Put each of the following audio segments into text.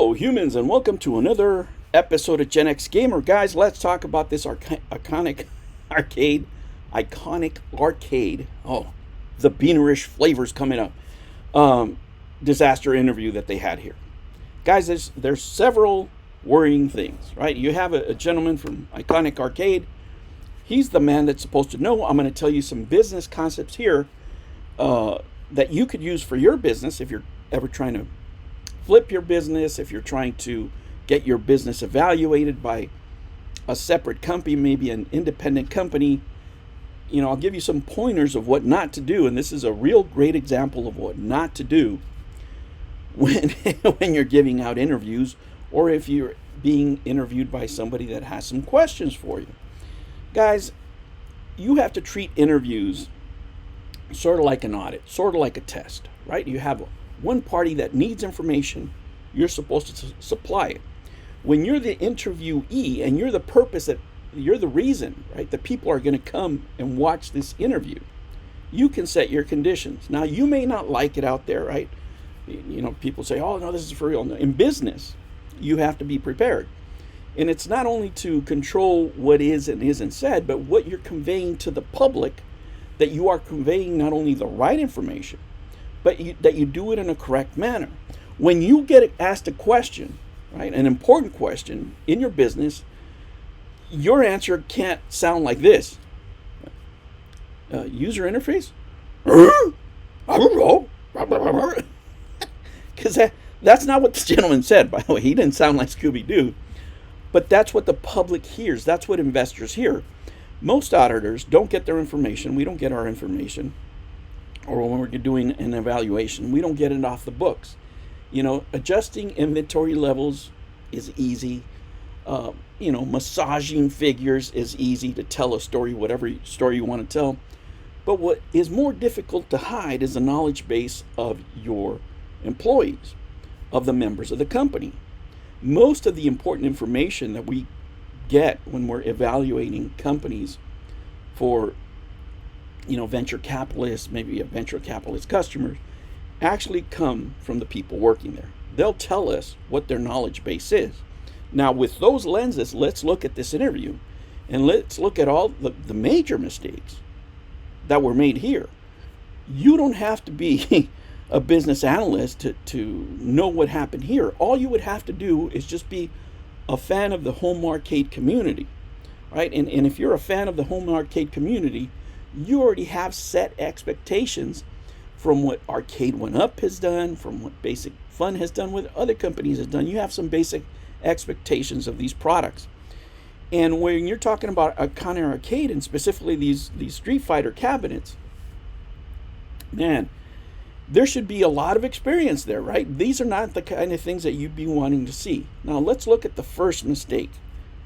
Hello, humans, and welcome to another episode of Gen X Gamer. Guys, let's talk about this iconic arcade. Oh, the beanerish flavors coming up. Disaster interview that they had here. Guys, there's several worrying things, right? You have a gentleman from Iconic Arcade. He's the man that's supposed to know. I'm going to tell you some business concepts here that you could use for your business if you're ever trying to flip your business, if you're trying to get your business evaluated by a separate company, maybe an independent company. You know, I'll give you some pointers of what not to do, and this is a real great example of what not to do when when you're giving out interviews, or if you're being interviewed by somebody that has some questions for you. Guys, you have to treat interviews sort of like an audit, sort of like a test, right? You have one party that needs information, you're supposed to supply it. When you're the interviewee and you're the purpose, that you're the reason, right, that people are going to come and watch this interview, you can set your conditions. Now, you may not like it out there, right? You know, people say, oh, no, this is for real. No, in business, you have to be prepared. And it's not only to control what is and isn't said, but what you're conveying to the public, that you are conveying not only the right information, but that you do it in a correct manner. When you get asked a question, right, an important question in your business, your answer can't sound like this. User interface? I don't know. Because that's not what this gentleman said, by the way. He didn't sound like Scooby-Doo. But that's what the public hears. That's what investors hear. Most auditors don't get their information. We don't get our information. Or when we're doing an evaluation, we don't get it off the books. You know, adjusting inventory levels is easy. Massaging figures is easy to tell a story, whatever story you want to tell. But what is more difficult to hide is the knowledge base of your employees, of the members of the company. Most of the important information that we get when we're evaluating companies for venture capitalists, maybe a venture capitalist customers, actually come from the people working there. They'll tell us what their knowledge base is. Now, with those lenses, let's look at this interview and let's look at all the major mistakes that were made here. You don't have to be a business analyst to know what happened here. All you would have to do is just be a fan of the home arcade community, right? And if you're a fan of the home arcade community, you already have set expectations from what Arcade 1-Up has done, from what Basic Fun has done, what other companies have done. You have some basic expectations of these products. And when you're talking about Iconic Arcade, and specifically these Street Fighter cabinets, man, there should be a lot of experience there, right? These are not the kind of things that you'd be wanting to see. Now, let's look at the first mistake.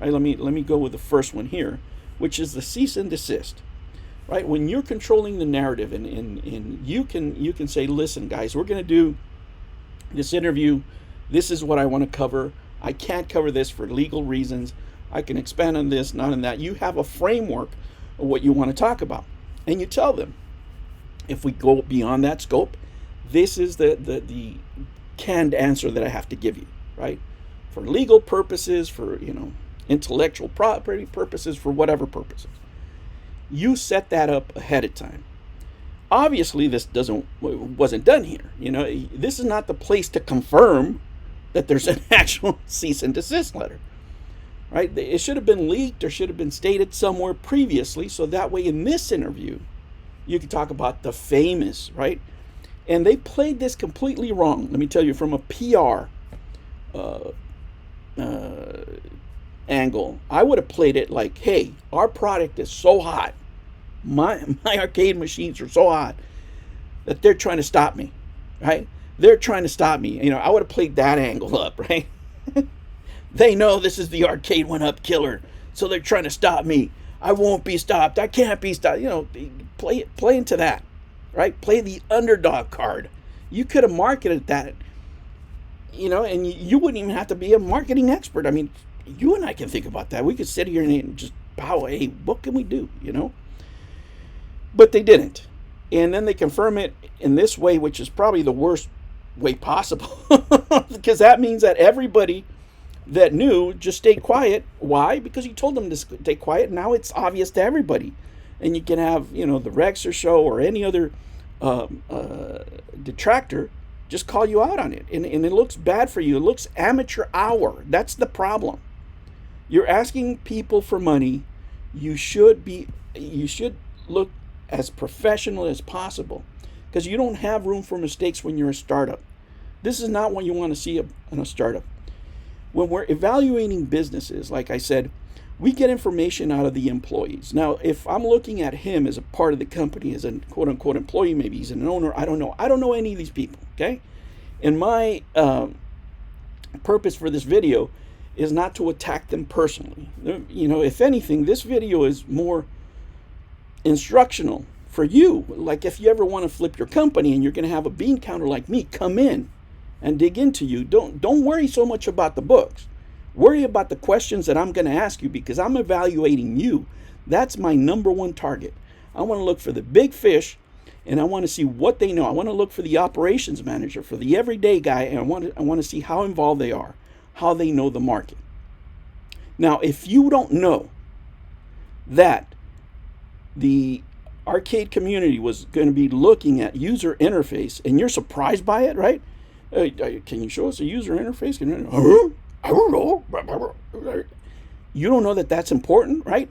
Right, let me go with the first one here, which is the cease and desist. Right, when you're controlling the narrative, and you can say, listen, guys, we're going to do this interview. This is what I want to cover. I can't cover this for legal reasons. I can expand on this, not on that. You have a framework of what you want to talk about, and you tell them, if we go beyond that scope, this is the canned answer that I have to give you, right? For legal purposes, for intellectual property purposes, for whatever purposes. You set that up ahead of time. Obviously, this wasn't done here. This is not the place to confirm that there's an actual cease and desist letter, right? It should have been leaked or should have been stated somewhere previously, so that way in this interview, you can talk about the famous, right? And they played this completely wrong. Let me tell you, from a PR angle, I would have played it like, hey, our product is so hot, my arcade machines are so hot that they're trying to stop me, right? They're trying to stop me. I would have played that angle up, right? They know this is the Arcade 1-Up killer, so they're trying to stop me. I won't be stopped. I can't be stopped. Play into that, right? Play the underdog card. You could have marketed that, and you wouldn't even have to be a marketing expert. I mean, you and I can think about that. We could sit here and just bow, hey, what can we do, But they didn't. And then they confirm it in this way, which is probably the worst way possible. Because that means that everybody that knew just stayed quiet. Why? Because you told them to stay quiet. Now it's obvious to everybody. And you can have, the Rexer show or any other detractor just call you out on it. And it looks bad for you. It looks amateur hour. That's the problem. You're asking people for money. You should look as professional as possible, because you don't have room for mistakes when you're a startup. This is not what you want to see in a startup. When we're evaluating businesses, like I said, we get information out of the employees. Now, if I'm looking at him as a part of the company, as a quote-unquote employee, maybe he's an owner, I don't know. I don't know any of these people, okay? And my purpose for this video is not to attack them personally. If anything, this video is more instructional for you. Like if you ever want to flip your company and you're going to have a bean counter like me come in and dig into you, don't worry so much about the books. Worry about the questions that I'm going to ask you, because I'm evaluating you. That's my number one target. I want to look for the big fish, and I want to see what they know. I want to look for the operations manager, for the everyday guy, and I want to see how involved they are, how they know the market. Now, if you don't know that the arcade community was going to be looking at user interface, and you're surprised by it, right? Can you show us a user interface? I don't know. You don't know that that's important, right?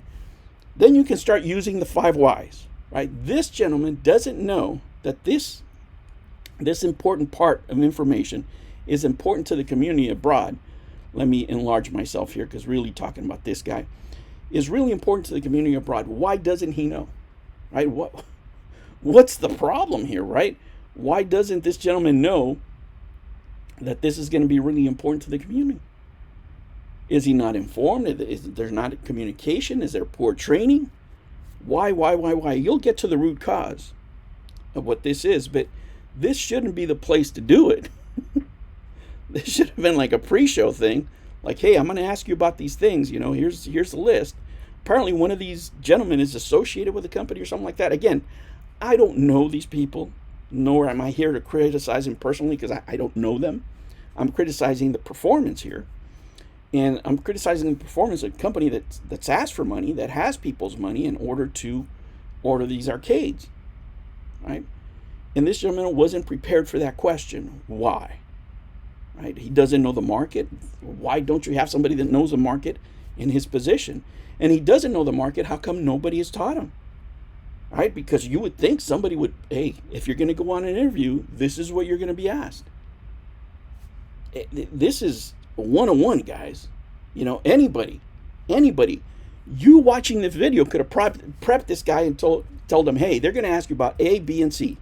Then you can start using the 5 whys, right? This gentleman doesn't know that this important part of information is important to the community abroad. Let me enlarge myself here, because really talking about this guy is really important to the community abroad. Why doesn't he know, right? What's the problem here, right? Why doesn't this gentleman know that this is going to be really important to the community? Is he not informed? Is there not communication? Is there poor training? Why? You'll get to the root cause of what this is, but this shouldn't be the place to do it. This should have been like a pre-show thing. Like, hey, I'm going to ask you about these things. Here's the list. Apparently one of these gentlemen is associated with a company or something like that. Again, I don't know these people, nor am I here to criticize them personally, because I don't know them. I'm criticizing the performance here. And I'm criticizing the performance of a company that's asked for money, that has people's money in order to order these arcades, right? And this gentleman wasn't prepared for that question. Why? Right? He doesn't know the market. Why don't you have somebody that knows the market in his position? And he doesn't know the market. How come nobody has taught him? Right? Because you would think somebody would, hey, if you're going to go on an interview, this is what you're going to be asked. This is 101, guys. Anybody, you watching this video could have prepped this guy and told him, hey, they're going to ask you about A, B, and C.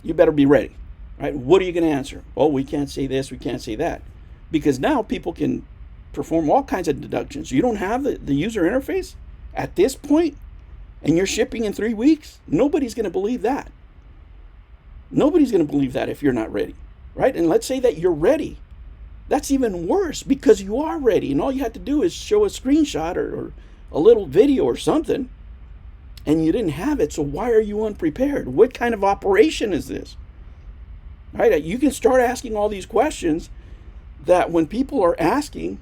You better be ready, right? What are you going to answer? Oh, we can't say this, we can't say that. Because now people can perform all kinds of deductions. You don't have the user interface at this point, and you're shipping in 3 weeks? Nobody's going to believe that. Nobody's going to believe that if you're not ready, right? And let's say that you're ready. That's even worse, because you are ready, and all you have to do is show a screenshot or a little video or something, and you didn't have it. So why are you unprepared? What kind of operation is this? Right? You can start asking all these questions that when people are asking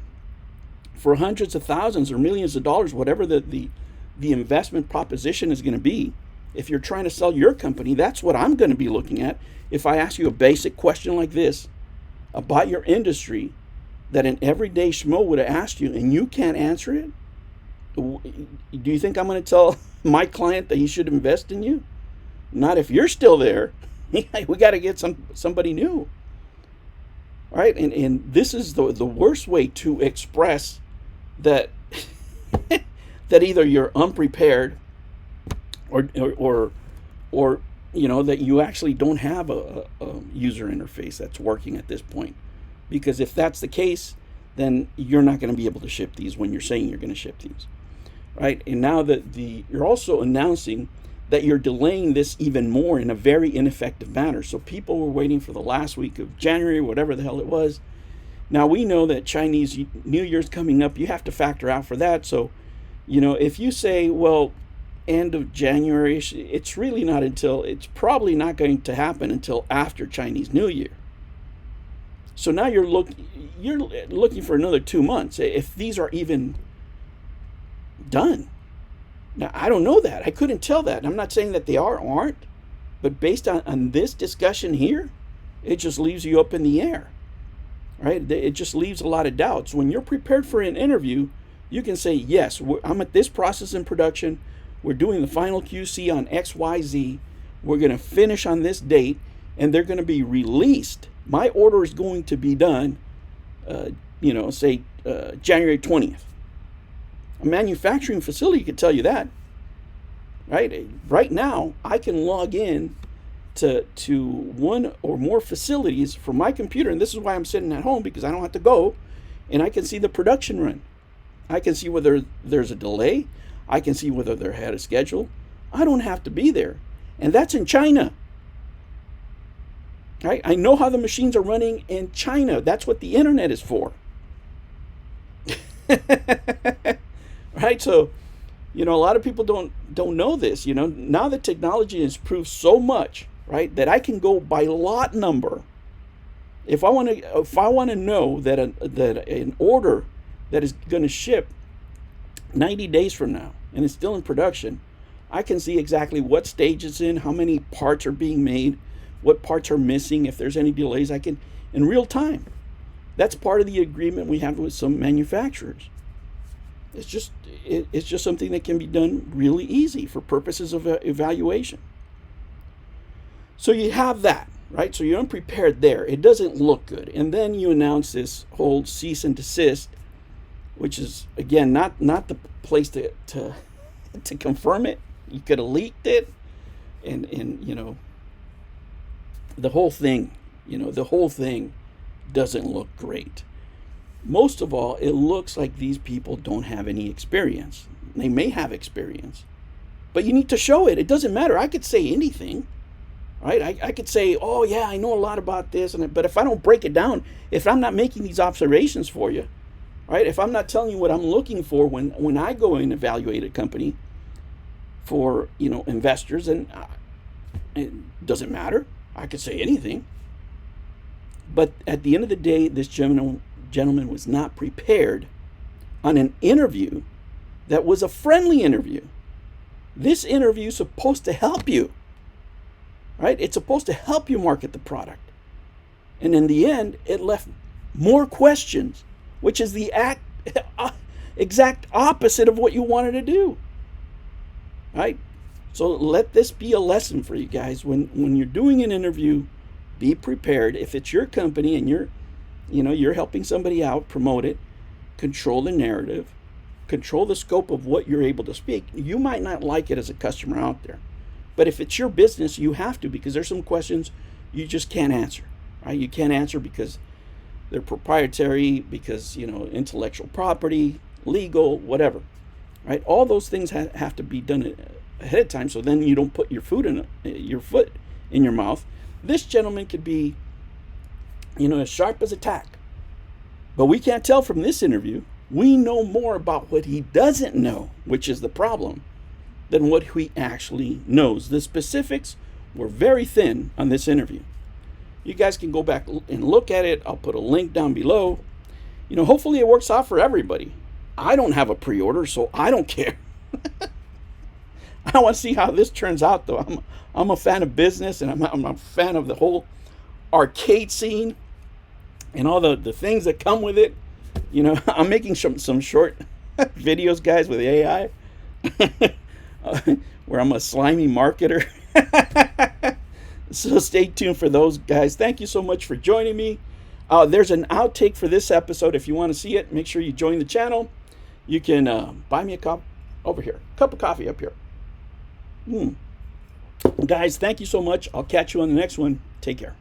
for hundreds of thousands or millions of dollars, whatever the investment proposition is going to be, if you're trying to sell your company, that's what I'm going to be looking at. If I ask you a basic question like this about your industry that an everyday schmo would have asked you and you can't answer it, do you think I'm going to tell my client that he should invest in you? Not if you're still there. We got to get somebody new. All right? And this is the worst way to express that that either you're unprepared or that you actually don't have a user interface that's working at this point. Because if that's the case, then you're not going to be able to ship these when you're saying you're going to ship these, right? And now that you're also announcing that you're delaying this even more in a very ineffective manner. So people were waiting for the last week of January, whatever the hell it was. Now we know that Chinese New Year's coming up. You have to factor out for that. So, if you say, well, end of January. It's really not until, it's probably not going to happen until after Chinese New Year. So now you're looking for another 2 months if these are even done. Now, I don't know that. I couldn't tell that. I'm not saying that they are or aren't, but based on this discussion here, it just leaves you up in the air, right? It just leaves a lot of doubts. When you're prepared for an interview, you can say, yes, I'm at this process in production. We're doing the final QC on XYZ. We're going to finish on this date, and they're going to be released. My order is going to be done, say January 20th. A manufacturing facility could tell you that, right? Right now, I can log in to one or more facilities from my computer, and this is why I'm sitting at home, because I don't have to go, and I can see the production run. I can see whether there's a delay. I can see whether they're ahead of schedule. I don't have to be there, and that's in China. Right? I know how the machines are running in China. That's what the internet is for. Right? So, a lot of people don't know this. Now the technology has proved so much, right, that I can go by lot number. If I want to know that an order that is going to ship 90 days from now and it's still in production, I can see exactly what stage it's in, how many parts are being made, what parts are missing, if there's any delays. I can in real time. That's part of the agreement we have with some manufacturers. It's just something that can be done really easy for purposes of evaluation. So you have that, right? So you're unprepared there. It doesn't look good. And then you announce this whole cease and desist, which is, again, not the place to confirm it. You could have leaked it, and the whole thing, doesn't look great. Most of all, it looks like these people don't have any experience. They may have experience, but you need to show it. It doesn't matter. I could say anything, right? I could say, oh yeah, I know a lot about this, but if I don't break it down, if I'm not making these observations for you, right? If I'm not telling you what I'm looking for when I go and evaluate a company for, investors, and it doesn't matter. I could say anything. But at the end of the day, this gentleman was not prepared on an interview that was a friendly interview. This interview is supposed to help you, right? It's supposed to help you market the product. And in the end, it left more questions, which is the exact opposite of what you wanted to do, right? So let this be a lesson for you guys. When you're doing an interview, be prepared. If it's your company and you're helping somebody out, promote it, control the narrative, control the scope of what you're able to speak. You might not like it as a customer out there, but if it's your business, you have to, because there's some questions you just can't answer, right? You can't answer because they're proprietary, because, intellectual property, legal, whatever, right? All those things have to be done ahead of time, so then you don't put your foot in your mouth. This gentleman could be, as sharp as a tack. But we can't tell from this interview. We know more about what he doesn't know, which is the problem, than what he actually knows. The specifics were very thin on this interview. You guys can go back and look at it. I'll put a link down below. Hopefully it works out for everybody. I don't have a pre-order, so I don't care. I want to see how this turns out, though. I'm a fan of business, and I'm a fan of the whole arcade scene and all the things that come with it. I'm making some short videos, guys, with AI where I'm a slimy marketer. So stay tuned for those, guys. Thank you so much for joining me. There's an outtake for this episode. If you want to see it, make sure you join the channel. You can buy me a cup over here, cup of coffee up here. Guys, thank you so much. I'll catch you on the next one. Take care.